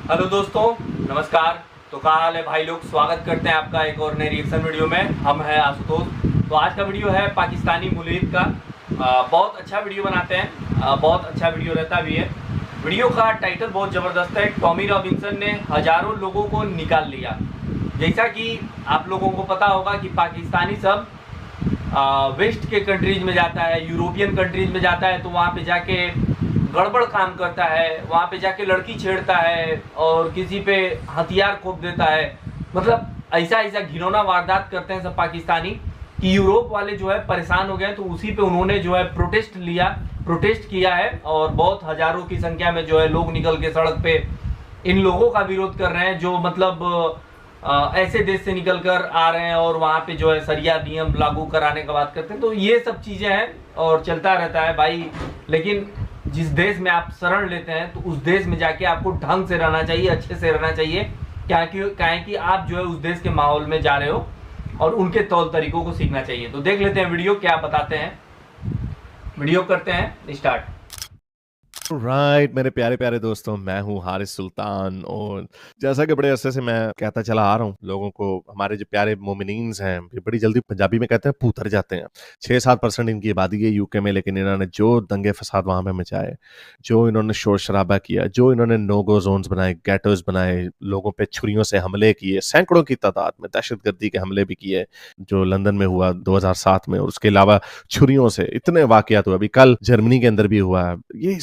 Hello दोस्तों, नमस्कार। तो क्या हाल है भाई लोग। स्वागत करते हैं आपका एक और नए रिएक्शन वीडियो में। हम हैं आशुतोष। तो आज का वीडियो है पाकिस्तानी मुल्लिक का। बहुत अच्छा वीडियो बनाते हैं, बहुत अच्छा वीडियो रहता भी है। वीडियो का टाइटल बहुत ज़बरदस्त है। टॉमी रॉबिन्सन ने हज़ारों लोगों को निकाल लिया। जैसा कि आप लोगों को पता होगा कि पाकिस्तानी सब वेस्ट के कंट्रीज़ में जाता है, यूरोपियन कंट्रीज़ में जाता है, तो वहाँ पे जाके गड़बड़ काम करता है, वहाँ पे जाके लड़की छेड़ता है और किसी पे हथियार खोप देता है। मतलब ऐसा ऐसा घिनौना वारदात करते हैं सब पाकिस्तानी कि यूरोप वाले जो है परेशान हो गए। तो उसी पे उन्होंने जो है प्रोटेस्ट किया है और बहुत हज़ारों की संख्या में जो है लोग निकल के सड़क पे इन लोगों का विरोध कर रहे हैं जो मतलब ऐसे देश से निकल कर आ रहे हैं और वहाँ पे जो है सरिया नियम लागू कराने का बात करते हैं। तो ये सब चीज़ें हैं और चलता रहता है भाई। लेकिन जिस देश में आप शरण लेते हैं तो उस देश में जाके आपको ढंग से रहना चाहिए, अच्छे से रहना चाहिए। क्या कि आप जो है उस देश के माहौल में जा रहे हो और उनके तौर तरीकों को सीखना चाहिए। तो देख लेते हैं वीडियो क्या बताते हैं। वीडियो करते हैं स्टार्ट। राइट मेरे प्यारे प्यारे दोस्तों, मैं हूँ हारिस सुल्तान। और जैसा कि बड़े अरसे से मैं कहता चला आ रहा हूँ लोगों को, हमारे जो प्यारे मोमिनीन्स हैं ये बड़ी जल्दी पंजाबी में कहते हैं पूतर जाते हैं। 6-7% इनकी आबादी है यूके में, लेकिन इन्होंने जो दंगे फसाद वहाँ पे मचाए, जो इन्होंने शोर शराबा किया, जो इन्होंने नो गो जोन्स बनाए, गेटोज बनाए, लोगों पे छुरियों से हमले किए, सैकड़ों की तादाद में दहशतगर्दी के हमले भी किए जो लंदन में हुआ 2007 में, और उसके अलावा छुरियों से इतने वाकयात हुए। अभी कल जर्मनी के अंदर भी हुआ है। ये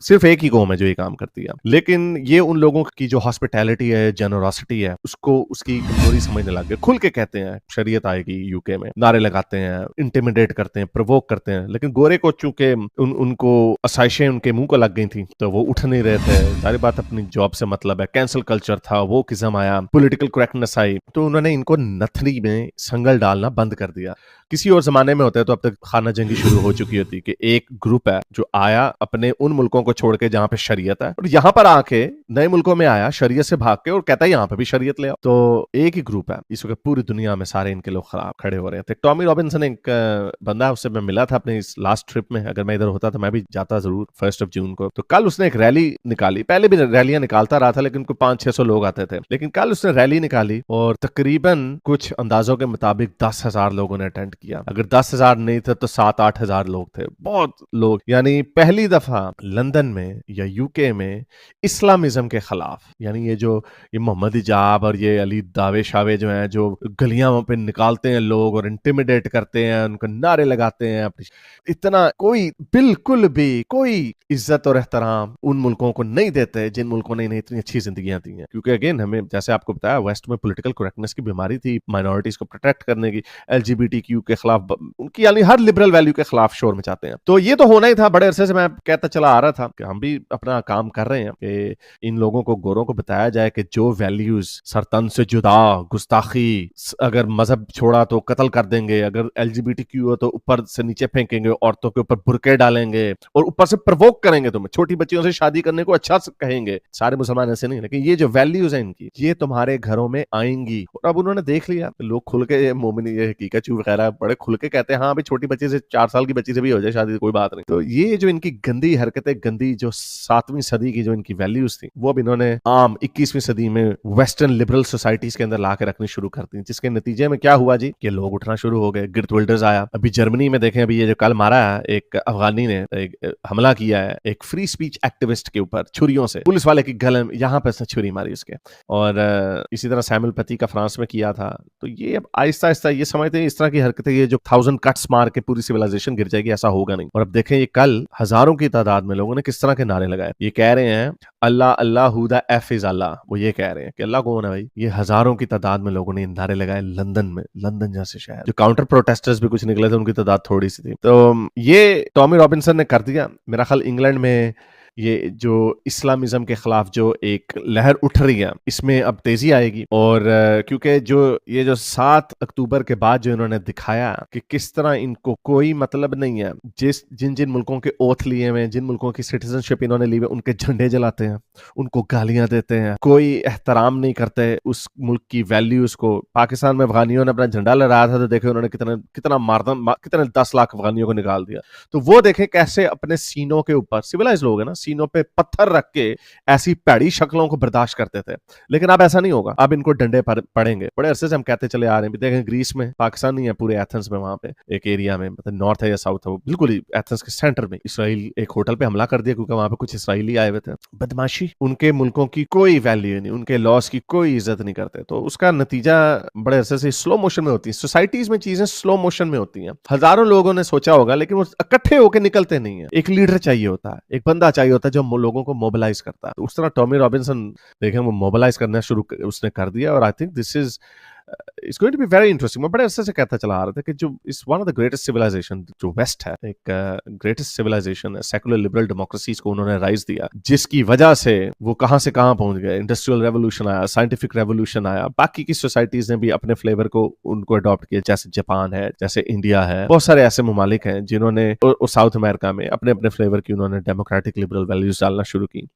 सिर्फ एक ही कौम है जो ये काम करती है, लेकिन ये उन लोगों की जो हॉस्पिटैलिटी है, जेनरोसिटी है, उसको उसकी कमजोरी समझने लग गए। खुल के कहते हैं शरीयत आएगी यूके में, नारे लगाते हैं, इंटिमिडेट करते हैं, प्रोवोक करते हैं। लेकिन गोरे को चूंकि उनको आसाइशें उनके मुंह को लग गई थी तो वो उठ नहीं रहे थे। सारी बात अपनी जॉब से मतलब है। कैंसिल कल्चर था, वो किस्म आया, पॉलिटिकल करेक्टनेस आई, तो उन्होंने इनको नथनी में संगल डालना बंद कर दिया। किसी और जमाने में होता है तो अब तक खाना जंगी शुरू हो चुकी होती कि एक ग्रुप है जो आया अपने उन मुल्कों को छोड़ के जहां पे शरीयत है, और यहाँ पर आके नए मुल्कों में आया शरीयत से भाग के और कहता है यहाँ पे भी शरीयत ले आओ। तो एक ही ग्रुप है इस वक्त पूरी दुनिया में, सारे इनके लोग खराब खड़े हो रहे थे। टॉमी रॉबिन्सन एक बंदा, उससे मैं मिला था अपने इस लास्ट ट्रिप में। अगर मैं इधर होता तो मैं भी जाता जरूर 1 जून को। तो कल उसने एक रैली निकाली। पहले भी रैलियां निकालता रहा था लेकिन कोई 500-600 लोग आते थे, लेकिन कल उसने रैली निकाली और तकरीबन कुछ अंदाजों के मुताबिक 10,000 लोगों ने अटेंड किया। अगर 10,000 नहीं थे तो 7-8 हजार लोग थे। बहुत लोग, यानी पहली दफा लंदन में या यूके में इस्लामिज्म के खिलाफ, यानी ये मोहम्मद हिजाब और ये अली दावे शावे जो हैं, जो गलियां पे निकालते हैं लोग और इंटिमिडेट करते हैं, उनको नारे लगाते हैं, इतना कोई बिल्कुल भी कोई इज्जत और एहतराम उन मुल्कों को नहीं देते जिन मुल्कों ने इन्हें इतनी अच्छी जिंदगियां दी हैं। क्योंकि अगेन, हमें जैसे आपको बताया, वेस्ट में पॉलिटिकल करेक्टनेस की बीमारी थी, माइनॉरिटीज को प्रोटेक्ट करने की, LGBTQ के खिलाफ, उनकी यानी हर लिबरल वैल्यू के खिलाफ शोर मचाते हैं। तो ये तो होना ही था। बड़े अरसे से मैं कहता चला आ रहा था कि हम भी अपना काम कर रहे हैं कि इन लोगों को, गोरों को बताया जाए कि जो वैल्यूज सरतन से जुदा, गुस्ताखी, अगर मजहब छोड़ा तो कत्ल कर देंगे, अगर LGBTQ हो तो ऊपर से नीचे फेंकेंगे, औरतों के ऊपर बुरके डालेंगे और ऊपर से प्रवोक करेंगे, तुम्हें छोटी बच्चियों से शादी करने को अच्छा कहेंगे। सारे मुसलमान ऐसे नहीं, लेकिन ये जो वैल्यूज है इनकी, ये तुम्हारे घरों में आएंगी। और अब उन्होंने देख लिया, लोग खुल के, मोमिन ये हकीकत वगैरह बड़े खुल के कहते हैं, हाँ भाई छोटी बच्ची से, 4 साल की बच्ची से भी हो जाए शादी, कोई बात नहीं। तो ये जो इनकी गंदी हरकतें, गंदी जो 7वीं सदी की जो इनकी वैल्यूज थी, वो अब इन्होंने आम 21वीं सदी में वेस्टर्न लिबरल सोसाइटीज के अंदर ला के रखनी शुरू कर दी, जिसके नतीजे में क्या हुआ जी, कि लोग उठना शुरू हो गए। गिर्ट विल्डर्स आया। अभी जर्मनी में देखें, अभी ये जो कल मारा है एक अफगानी ने, एक हमला किया है एक फ्री स्पीच एक्टिविस्ट के ऊपर छुरियों से, पुलिस वाले की गले में यहाँ पे छुरी मारी उसके। और इसी तरह सैमुअल पति का फ्रांस में किया था। तो ये अब आहिस्ता आहिस्ता ये समझते हैं इस तरह की हरकतें, ये जो 1000 कट्स मार के पूरी सिविलाइजेशन गिर जाएगी, ऐसा होगा नहीं। और अब देखें, ये कल हजारों की तादाद में लोगों ने किस तरह के नारे लगाए। ये कह रहे हैं अल्लाह अल्लाह हुदा एफ इज अल्लाह। वो ये कह रहे हैं कि अल्लाह कौन है भाई। ये हजारों की तादाद में लोगों ने नारे लगाए लंदन में, लंदन जैसे शहर। जो काउंटर प्रोटेस्टर्स भी कुछ निकले थे, उनकी तादाद थोड़ी सी थी। तो ये टॉमी रॉबिन्सन ने कर दिया। मेरा ख्याल इंग्लैंड में ये जो इस्लामिज्म के खिलाफ जो एक लहर उठ रही है, इसमें अब तेजी आएगी। और क्योंकि जो 7 अक्टूबर के बाद जो इन्होंने दिखाया कि किस तरह इनको कोई मतलब नहीं है, जिन जिन मुल्कों के ओथ लिए हुए, जिन मुल्कों की सिटीजनशिप इन्होंने ली हुई, उनके झंडे जलाते हैं, उनको गालियां देते हैं, कोई एहतराम नहीं करते उस मुल्क की वैल्यूज को। पाकिस्तान में अफगानियों ने अपना झंडा लहराया था तो देखे उन्होंने कितने 10 लाख अफगानियों को निकाल दिया। तो वो देखें कैसे अपने सीनों के ऊपर, सिविलाइज लोग है ना, सीनों पे पत्थर रख के ऐसी पैड़ी शक्लों को बर्दाश्त करते थे। लेकिन अब ऐसा नहीं होगा, अब इनको डंडे पड़ेंगे। बड़े अरसे से हम कहते चले आ रहे हैं। देखें ग्रीस में, पाकिस्तान नहीं है, पूरे एथेंस में, वहां पे एक एरिया में, मतलब नॉर्थ है या साउथ है, वो बिल्कुल ही एथेंस के सेंटर में इसराइल एक होटल पे हमला कर दिया क्योंकि वहां पे कुछ इसराइली आए हुए थे। बदमाशी, उनके मुल्कों की कोई वैल्यू नहीं, उनके लॉस की कोई इज्जत नहीं करते। तो उसका नतीजा बड़े अरसे से स्लो मोशन में होती है। सोसाइटीज में चीजें स्लो मोशन में होती हैं। हजारों लोगों ने सोचा होगा लेकिन वो इकट्ठे होकर निकलते नहीं है। एक लीडर चाहिए होता है, एक बंदा चाहिए होता है जो लोगों को मोबिलाइज करता है। तो उस तरह टॉमी रॉबिन्सन देखें, वो मोबिलाइज करना शुरू उसने कर दिया। और I think this is it's going to be very interesting. मैं बड़े अरसे से कहता चला आ रहा था कि जो इस one of the greatest civilization जो वेस्ट है, एक ग्रेटेस्ट सिविलाइजेशन है, सेकुलर लिबरल डेमोक्रेसीज को उन्होंने राइज दिया, जिसकी वजह से वो कहां से कहां पहुंच गए। इंडस्ट्रियल रेवोल्यूशन आया, साइंटिफिक रेवोल्यूशन आया, बाकी की सोसाइटीज ने भी अपने फ्लेवर को उनको अडॉप्ट किया, जैसे जापान है, जैसे इंडिया है। बहुत सारे ऐसे ममालिक हैं जिन्होंने और साउथ अमेरिका में अपने अपने फ्लेवर की उन्होंने डेमोक्रेटिक लिबरल वैल्यूज डालना शुरू की।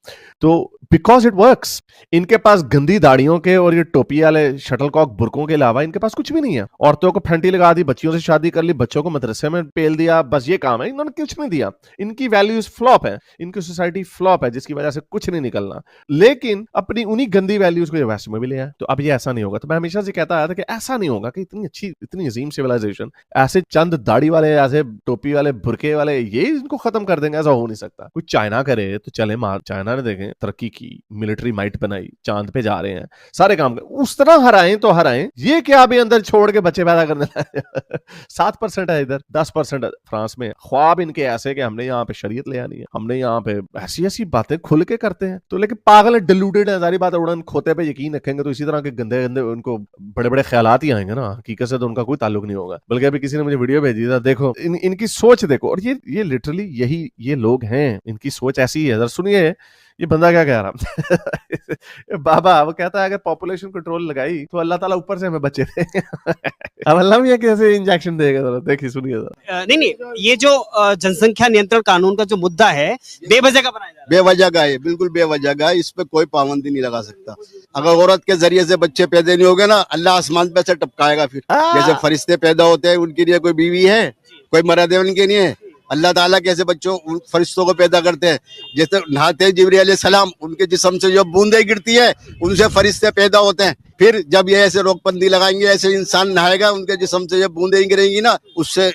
तो बिकॉज इट वर्क्स, इनके पास गंदी दाढ़ियों के और ये टोपी वाले शटलकॉक बुरकों के अलावा इनके पास कुछ भी नहीं है। औरतों को फंटी लगा दी, बच्चियों से शादी कर ली, बच्चों को मदरसे में पेल दिया, बस ये काम है। इन्होंने कुछ नहीं दिया। इनकी वैल्यूज फ्लॉप है, इनकी सोसाइटी फ्लॉप है, जिसकी वजह से कुछ नहीं निकलना। लेकिन अपनी उन्हीं गंदी वैल्यूज को वेस्ट में भी ले आए। तो अब ये ऐसा नहीं होगा। तो मैं हमेशा से कहता आया था कि ऐसा नहीं होगा कि इतनी अच्छी, इतनी अजीम सिविलाइजेशन ऐसे चंद दाढ़ी वाले, ऐसे टोपी वाले, बुरके वाले, ये इनको खत्म कर देंगे, ऐसा हो नहीं सकता। कुछ चाइना करे तो चले मार। चाइना ने देखें तरक्की की, मिलिट्री माइट बनाई, चांद पे जा रहे हैं, सारे काम उस तरह हराएं तो हराएं। ये क्या अभी अंदर छोड़ के बच्चे पैदा करने लगे। 7% है इधर, 10% फ्रांस में। ख्वाब इनके ऐसे कि हमने यहाँ पे शरीयत ले आनी है, हमने यहाँ पे ऐसी ऐसी बातें खुल के करते हैं। तो लेकिन पागल है, डिलूटेड है, सारी बात उड़न खोते पे यकीन रखेंगे तो इसी तरह के गंदे गंदे उनको बड़े बड़े ख्यालात ही आएंगे ना। हकीकत से तो उनका कोई ताल्लुक नहीं होगा। बल्कि अभी किसी ने मुझे वीडियो भेजी था, देखो इनकी सोच देखो। और ये लिटरली यही ये लोग हैं, इनकी सोच ऐसी है। जरा सुनिए ये बंदा क्या कह रहा। बाबा वो कहता है अगर पॉपुलेशन कंट्रोल लगाई तो अल्लाह ताला ऊपर से हमें बच्चे देगा। अब अल्लाह भी कैसे इंजेक्शन देगा, जरा देखिए सुनिए जरा। नहीं, ये जो जनसंख्या नियंत्रण कानून का जो मुद्दा है बेवजह का बनाया जा रहा है। बेवजह का है, बिल्कुल बेवजह का है। इस पे कोई पाबंदी नहीं लगा सकता। अगर औरत के जरिए से बच्चे पैदा नहीं होंगे ना, अल्लाह आसमान पे से टपकाएगा। फिर जैसे फरिश्ते पैदा होते हैं, उनके लिए कोई बीवी है, कोई मर्द है उनके लिए। अल्लाह ताला कैसे बच्चों फरिश्तों को पैदा करते हैं, जैसे नहाते हैं जिब्रील अलैहिस्सलाम, उनके जिस्म से जो बूंदें गिरती है उनसे फरिश्ते पैदा होते हैं। फिर जब ये ऐसे रोकबंदी लगाएंगे, ऐसे इंसान नहाएगा, उनके जिस्म से जब बूंदें गिरेंगी ना, उससे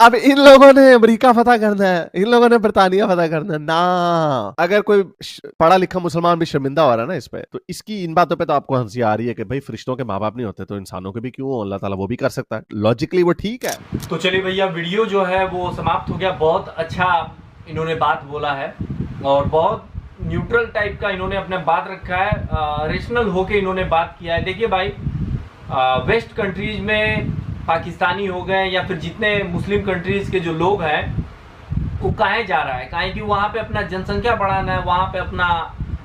अब इन लोगों ने अमेरिका फतह करना है, इन लोगों ने बरतानिया फतह करना है ना। अगर कोई पढ़ा लिखा मुसलमान भी शर्मिंदा हो रहा है ना इस पे, तो इसकी इन बातों पे तो आपको हंसी आ रही है कि भाई फरिश्तों के माँ बाप नहीं होते तो इंसानों के भी क्यों, अल्लाह ताला वो भी कर सकता है। लॉजिकली वो ठीक है। तो चलिए भैया, वीडियो जो है वो समाप्त हो गया। बहुत अच्छा इन्होंने बात बोला है और बहुत न्यूट्रल टाइप का इन्होंने अपने बात रखा है, रेशनल होके इन्होंने बात किया है। देखिए भाई, वेस्ट कंट्रीज में पाकिस्तानी हो गए या फिर जितने मुस्लिम कंट्रीज के जो लोग हैं, वो काहे जा रहा है? काहे कि वहाँ पे अपना जनसंख्या बढ़ाना है, वहाँ पे अपना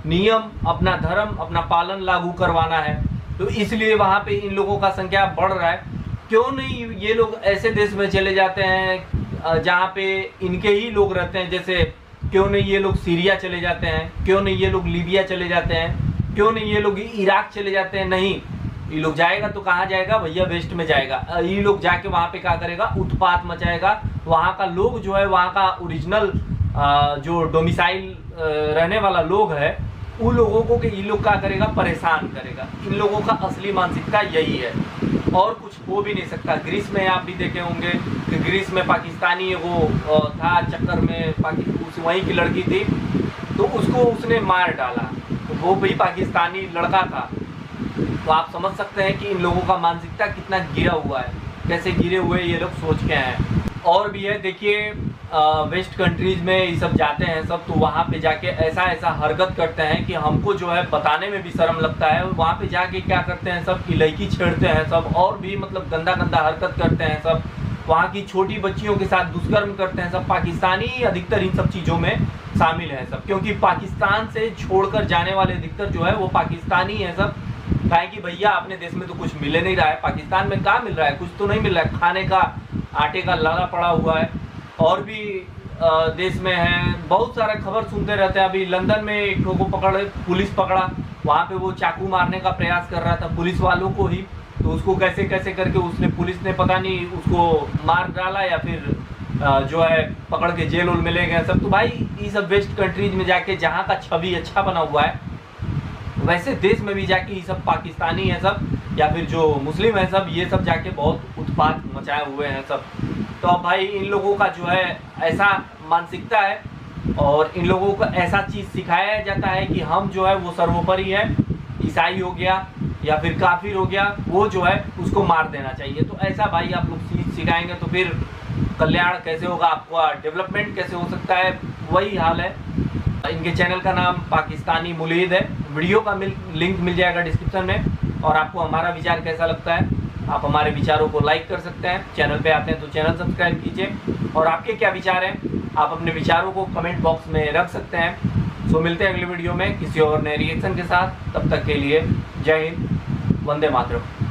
नियम, अपना धर्म, अपना पालन लागू करवाना है। तो इसलिए वहाँ पे इन लोगों का संख्या बढ़ रहा है। क्यों नहीं ये लोग ऐसे देश में चले जाते हैं जहाँ पे इनके ही लोग रहते हैं? जैसे क्यों नहीं ये लोग सीरिया चले जाते हैं? क्यों नहीं ये लोग लीबिया चले जाते हैं? क्यों नहीं ये लोग इराक चले जाते हैं? नहीं, ये लोग जाएगा तो कहाँ जाएगा भैया? वेस्ट में जाएगा। ये लोग जाके वहाँ पे क्या करेगा? उत्पात मचाएगा। वहाँ का लोग जो है, वहाँ का ओरिजिनल जो डोमिसाइल रहने वाला लोग है, उन लोगों को कि इन लोग क्या करेगा? परेशान करेगा। इन लोगों का असली मानसिकता यही है और कुछ हो भी नहीं सकता। ग्रीस में आप भी देखे होंगे कि ग्रीस में पाकिस्तानी वो था चक्कर में, वहीं की लड़की थी तो उसको उसने मार डाला, तो वो भी पाकिस्तानी लड़का था। तो आप समझ सकते हैं कि इन लोगों का मानसिकता कितना गिरा हुआ है, कैसे गिरे हुए ये लोग सोच के हैं। और भी है, देखिए वेस्ट कंट्रीज में ये सब जाते हैं सब, तो वहाँ पे जाके ऐसा ऐसा हरकत करते हैं कि हमको जो है बताने में भी शर्म लगता है। वहाँ पे जाके क्या करते हैं सब कि लड़की छेड़ते हैं सब, और भी मतलब गंदा गंदा हरकत करते हैं सब। वहाँ की छोटी बच्चियों के साथ दुष्कर्म करते हैं सब। पाकिस्तानी अधिकतर इन सब चीज़ों में शामिल है सब, क्योंकि पाकिस्तान से छोड़कर जाने वाले अधिकतर जो है वो पाकिस्तानी है सब। काहे कि भैया अपने देश में तो कुछ मिले नहीं रहा है, पाकिस्तान में क्या मिल रहा है? कुछ तो नहीं मिल रहा है। खाने का आटे का लाला पड़ा हुआ है। और भी देश में है, बहुत सारा खबर सुनते रहते हैं। अभी लंदन में एक ठो को पकड़े, पुलिस पकड़ा, वहाँ पे वो चाकू मारने का प्रयास कर रहा था पुलिस वालों को ही। तो उसको कैसे कैसे करके उसने, पुलिस ने पता नहीं उसको मार डाला या फिर जो है पकड़ के जेल उल में ले गए सब। तो भाई ये सब वेस्ट कंट्रीज में जाके जहाँ का छवि अच्छा बना हुआ है, वैसे देश में भी जाके ये सब पाकिस्तानी है सब या फिर जो मुस्लिम है सब, ये सब जाके बहुत उत्पात मचाए हुए हैं सब। तो अब भाई इन लोगों का जो है ऐसा मानसिकता है और इन लोगों को ऐसा चीज़ सिखाया जाता है कि हम जो है वो सर्वोपरि है, ईसाई हो गया या फिर काफिर हो गया, वो जो है उसको मार देना चाहिए। तो ऐसा भाई आप लोग चीज़ सिखाएंगे तो फिर कल्याण कैसे होगा, आपका डेवलपमेंट कैसे हो सकता है, वही हाल है। इनके चैनल का नाम पाकिस्तानी मुल्हिद है, वीडियो का लिंक मिल जाएगा डिस्क्रिप्शन में। और आपको हमारा विचार कैसा लगता है, आप हमारे विचारों को लाइक कर सकते हैं, चैनल पे आते हैं तो चैनल सब्सक्राइब कीजिए। और आपके क्या विचार हैं, आप अपने विचारों को कमेंट बॉक्स में रख सकते हैं। सो मिलते हैं अगले वीडियो में किसी और नए रिएक्शन के साथ, तब तक के लिए जय हिंद, वंदे मातरम।